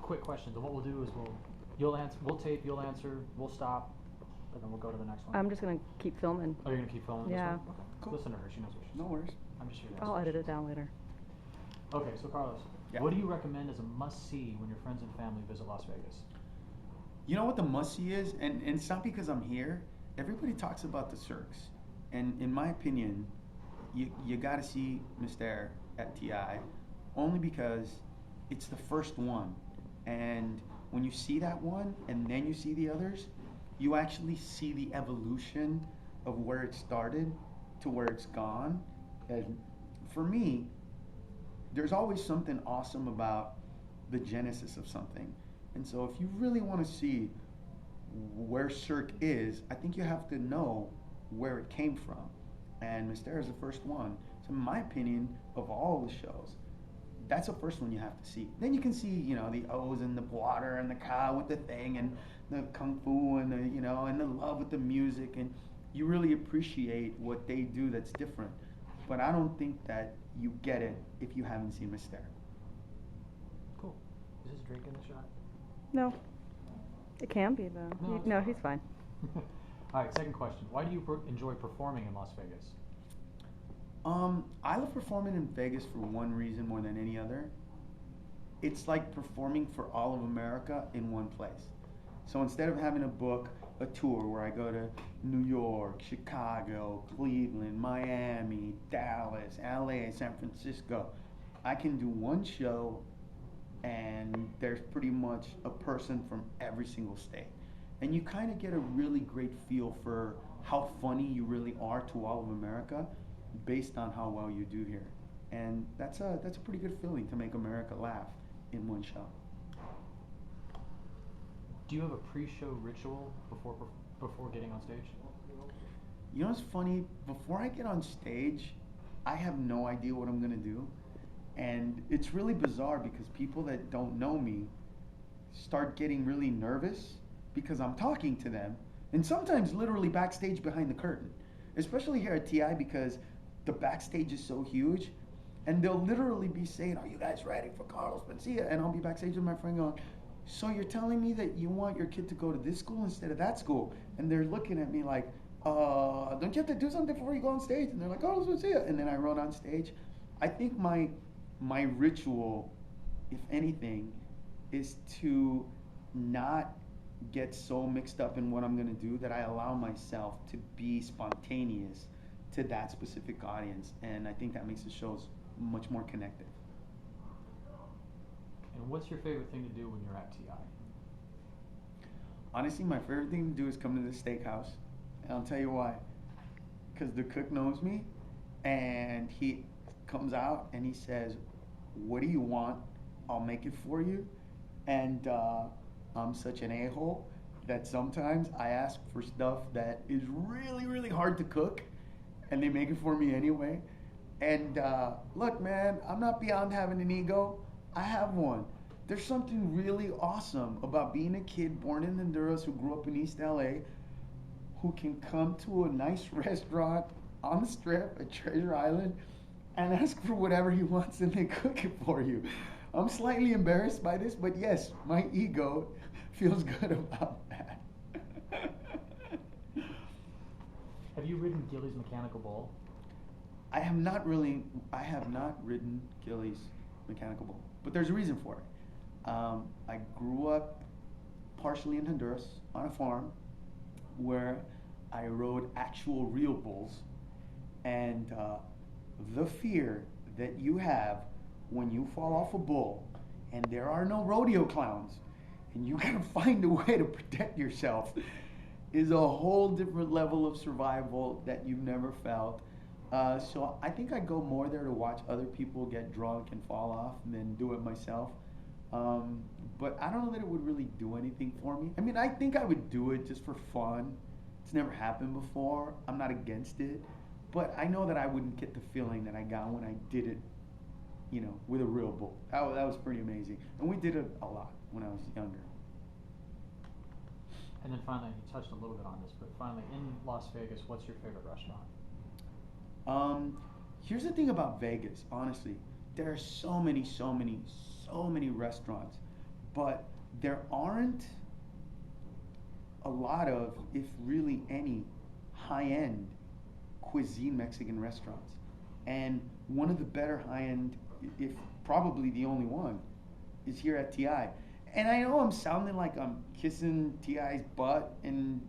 quick questions. And what we'll do is we'll tape, you'll answer, we'll stop, and then we'll go to the next one. I'm just gonna keep filming. Oh, you're gonna keep filming Yeah. this one? Okay. Cool. Listen to her, she knows what she's No doing. worries. I'm just here to ask I'll edit it questions. down later. Okay, so Carlos, Yeah. what do you recommend as a must-see when your friends and family visit Las Vegas? You know what the must-see is? And it's not because I'm here. Everybody talks about the Cirques. And in my opinion, you got to see Mr. at TI only because it's the first one. And when you see that one and then you see the others, you actually see the evolution of where it started to where it's gone. And for me, there's always something awesome about the genesis of something. And so if you really want to see where Cirque is, I think you have to know where it came from. And Mystère is the first one. So in my opinion, of all the shows, that's the first one you have to see. Then you can see, you know, the O's and the water and the cow with the thing and the kung fu and the, you know, and the love with the music, and you really appreciate what they do that's different. But I don't think that you get it if you haven't seen Mystère. Cool. Is this drink in the shot? No. It can be though. No, it's No, fine. he's fine. All right, second question. Why do you enjoy performing in Las Vegas? I love performing in Vegas for one reason more than any other. It's like performing for all of America in one place. So instead of having to book a tour where I go to New York, Chicago, Cleveland, Miami, Dallas, LA, San Francisco, I can do one show and there's pretty much a person from every single state. And you kind of get a really great feel for how funny you really are to all of America based on how well you do here. And that's a pretty good feeling to make America laugh in one show. Do you have a pre-show ritual before getting on stage? You know what's funny? Before I get on stage, I have no idea what I'm gonna do. And it's really bizarre because people that don't know me start getting really nervous because I'm talking to them. And sometimes literally backstage behind the curtain. Especially here at TI because the backstage is so huge. And they'll literally be saying, "Are you guys ready for Carlos Mencia?" And I'll be backstage with my friend going, "So you're telling me that you want your kid to go to this school instead of that school?" And they're looking at me like, don't you have to do something before you go on stage? And they're like, "Carlos Mencia." And then I run on stage. I think my ritual, if anything, is to not get so mixed up in what I'm going to do that I allow myself to be spontaneous to that specific audience. And I think that makes the shows much more connected. And what's your favorite thing to do when you're at TI? Honestly, my favorite thing to do is come to the steakhouse. And I'll tell you why. Because the cook knows me, and he comes out and he says, "What do you want? I'll make it for you." And I'm such an a-hole that sometimes I ask for stuff that is really, really hard to cook, and they make it for me anyway. And look, man, I'm not beyond having an ego. I have one. There's something really awesome about being a kid born in Honduras who grew up in East LA, who can come to a nice restaurant on the Strip at Treasure Island and ask for whatever he wants and they cook it for you. I'm slightly embarrassed by this, but yes, my ego feels good about that. Have you ridden Gilly's mechanical bull? I have not ridden Gilly's mechanical bull, but there's a reason for it. I grew up partially in Honduras on a farm where I rode actual real bulls, and the fear that you have when you fall off a bull and there are no rodeo clowns and you gotta find a way to protect yourself is a whole different level of survival that you've never felt. So I think I go more there to watch other people get drunk and fall off than do it myself. But I don't know that it would really do anything for me. I mean, I think I would do it just for fun. It's never happened before. I'm not against it. But I know that I wouldn't get the feeling that I got when I did it, you know, with a real bull. That was pretty amazing. And we did it a lot when I was younger. And then finally, you touched a little bit on this, but finally, in Las Vegas, what's your favorite restaurant? Here's the thing about Vegas, honestly. There are so many restaurants. but there aren't a lot of, if really any, high-end cuisine Mexican restaurants. And one of the better high-end, if probably the only one, is here at TI. And I know I'm sounding like I'm kissing TI's butt, and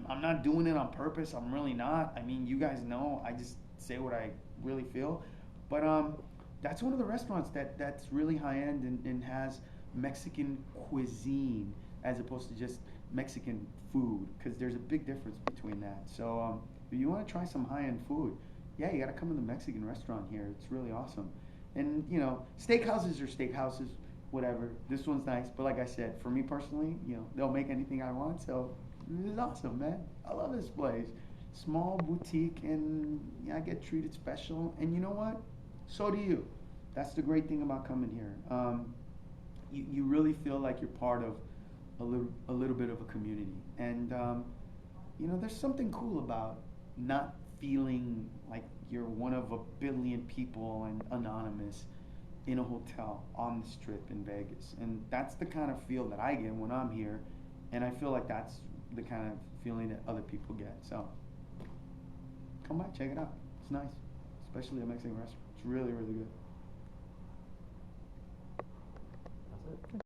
I'm not doing it on purpose. I'm really not. I mean, you guys know I just say what I really feel. But that's one of the restaurants that's really high-end and has Mexican cuisine as opposed to just Mexican food, because there's a big difference between that. So if you want to try some high-end food, yeah, you got to come to the Mexican restaurant here. It's really awesome. And you know, steakhouses are steakhouses, whatever. This one's nice, but like I said, for me personally, you know, they'll make anything I want. So this is awesome, man. I love this place. Small boutique, and yeah, I get treated special. And you know what? So do you. That's the great thing about coming here. You really feel like you're part of a little bit of a community. And you know, there's something cool about not feeling like you're one of a billion people and anonymous in a hotel on the strip in Vegas. And that's the kind of feel that I get when I'm here, and I feel like that's the kind of feeling that other people get. So come by, check it out. It's nice, especially a Mexican restaurant. It's really, really good. That's it.